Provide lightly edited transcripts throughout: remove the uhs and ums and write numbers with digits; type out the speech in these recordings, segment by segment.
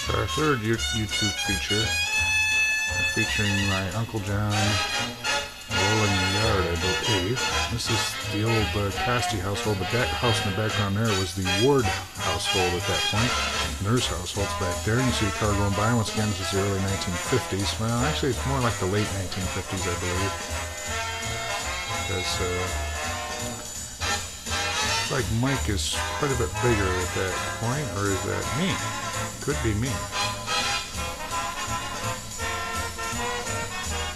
It's our third YouTube feature, featuring my Uncle John rolling the yard, I believe. This is the old Costi household, but that house in the background there was the Ward household at that point. Nurse households back there. You can see a car going by. Once again, this is the early 1950s. Well, actually, it's more like the late 1950s, I believe. Because it's like Mike is quite a bit bigger at that point, or is that me? Could be me.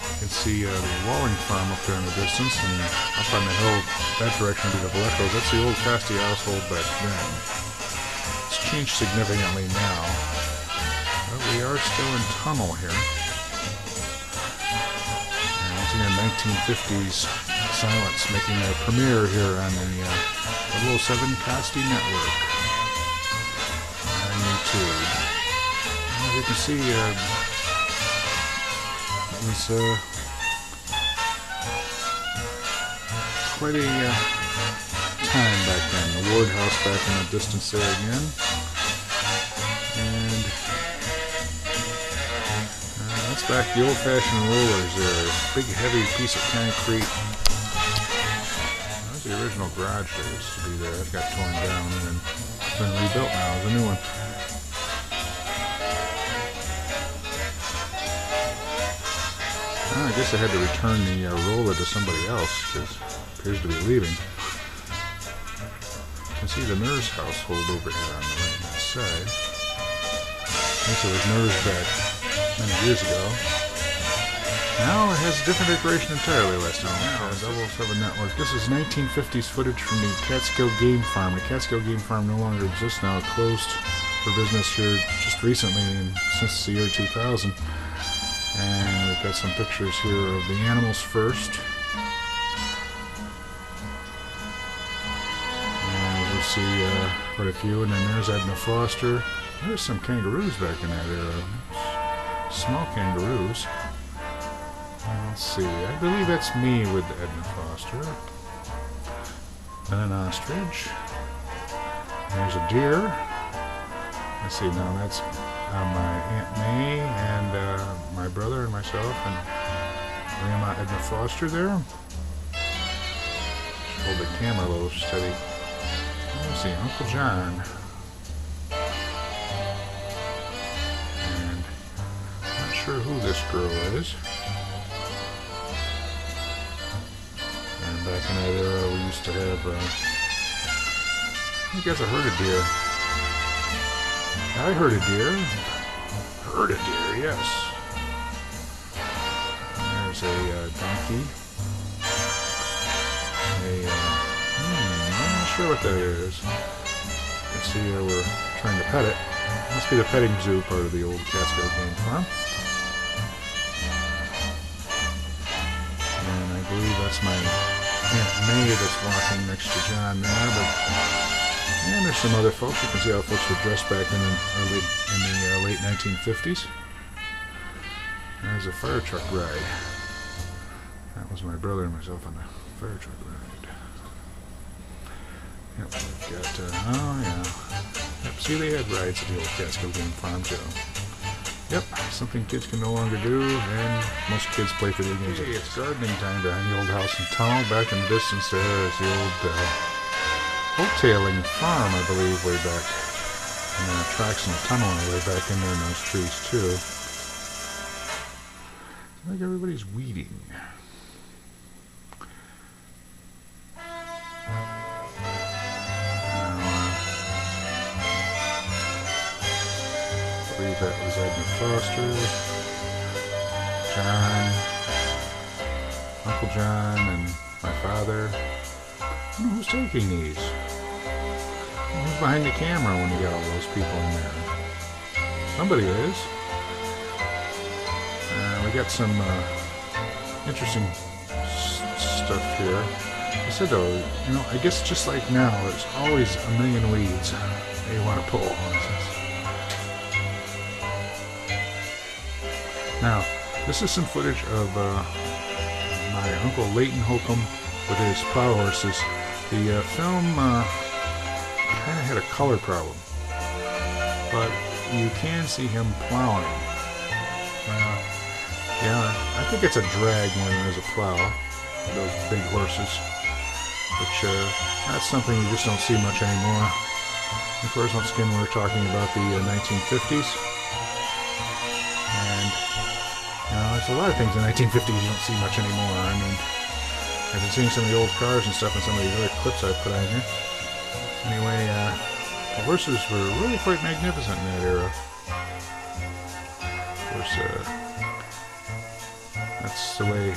You can see the Walling farm up there in the distance, and up on the hill, that direction would be the Vallecos. That's the old Costi household back then. It's changed significantly now, but we are still in tunnel here. And once again, 1950s silence making a premiere here on the 007 Costi network on YouTube. As you can see, it was quite a time back then. The Ward house back in the distance there again. And that's back the old-fashioned rollers there. Big heavy piece of concrete. That's the original garage that used to be there. It got torn down and then it's been rebuilt now as a new one. Well, I guess I had to return the roller to somebody else because it appears to be leaving. You can see the nurse household over here on the right-hand side. This was nurse back many years ago. Now it has a different decoration entirely last time. Now, 007 Network. This is 1950s footage from the Catskill Game Farm. The Catskill Game Farm no longer exists now. It closed for business here just recently, since the year 2000. And we've got some pictures here of the animals first. And we'll see quite a few. And then there's Edna Foster. There's some kangaroos back in that area. Small kangaroos. Let's see. I believe that's me with Edna Foster. And an ostrich. There's a deer. Let's see. Now that's my Aunt May and my brother and myself and Grandma Edna Foster there. Just hold the camera a little steady. Let's see, Uncle John. And I'm not sure who this girl is. And back in that era we used to have, you guys have heard of deer. I heard a deer. Heard a deer, yes. There's a donkey. I'm not sure what that is. You can see we're trying to pet it. Must be the petting zoo part of the old Catskill Game Farm. And I believe that's my Aunt May that's walking next to John there, but and there's some other folks. You can see how folks were dressed back in the late 1950s. There's a fire truck ride. That was my brother and myself on the fire truck ride. Yep, we've got, oh yeah. Yep, see, they had rides at the old Catskill Game Farm too. Yep, something kids can no longer do, and most kids play video games. Hey, it's gardening time behind the old house in tunnel. Back in the distance there is the old Oaktailing farm, I believe, way back. And then tracks in the tunnel way back in there in those trees, too. I think everybody's weeding. I believe that was Edna Foster, John, Uncle John, and my father. I don't know who's taking these. Who's behind the camera when you got all those people in there? Somebody is. We got some interesting stuff here. I said though, you know, I guess just like now, there's always a million weeds that you want to pull. Now, this is some footage of my Uncle Leighton Holcomb with his plow horses. The film kind of had a color problem, but you can see him plowing. Yeah, I think it's a drag more than it is a plow. Those big horses. Which, that's something you just don't see much anymore. Of course, once again, we're talking about the 1950s. And, there's a lot of things in the 1950s you don't see much anymore. I mean, I've been seeing some of the old cars and stuff in some of these other clips I've put on here. Anyway, the horses were really quite magnificent in that era. Of course, that's the way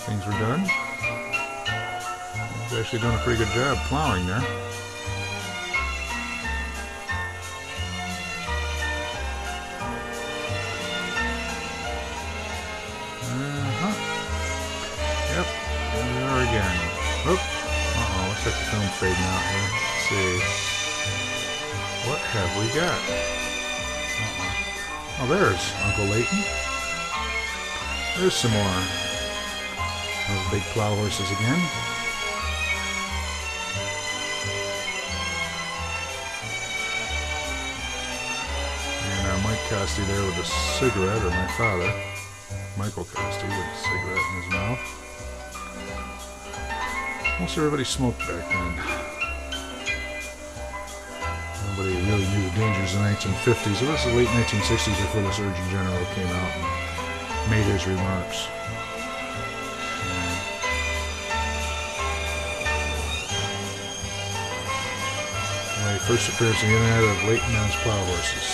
things were done. He's actually done a pretty good job plowing there. Yep, there we are again. Oop. Looks like the film's fading out here. Let's see. What have we got? Oh, there's Uncle Leighton. There's some more. Those big plow horses again. And Mike Costi there with a cigarette, or my father, Michael Costi, with a cigarette in his mouth. Most everybody smoked back then. Nobody really knew the dangers of the 1950s. It was the late 1960s before the Surgeon General came out and made his remarks. My first appearance on the internet of Leighton and his plow horses.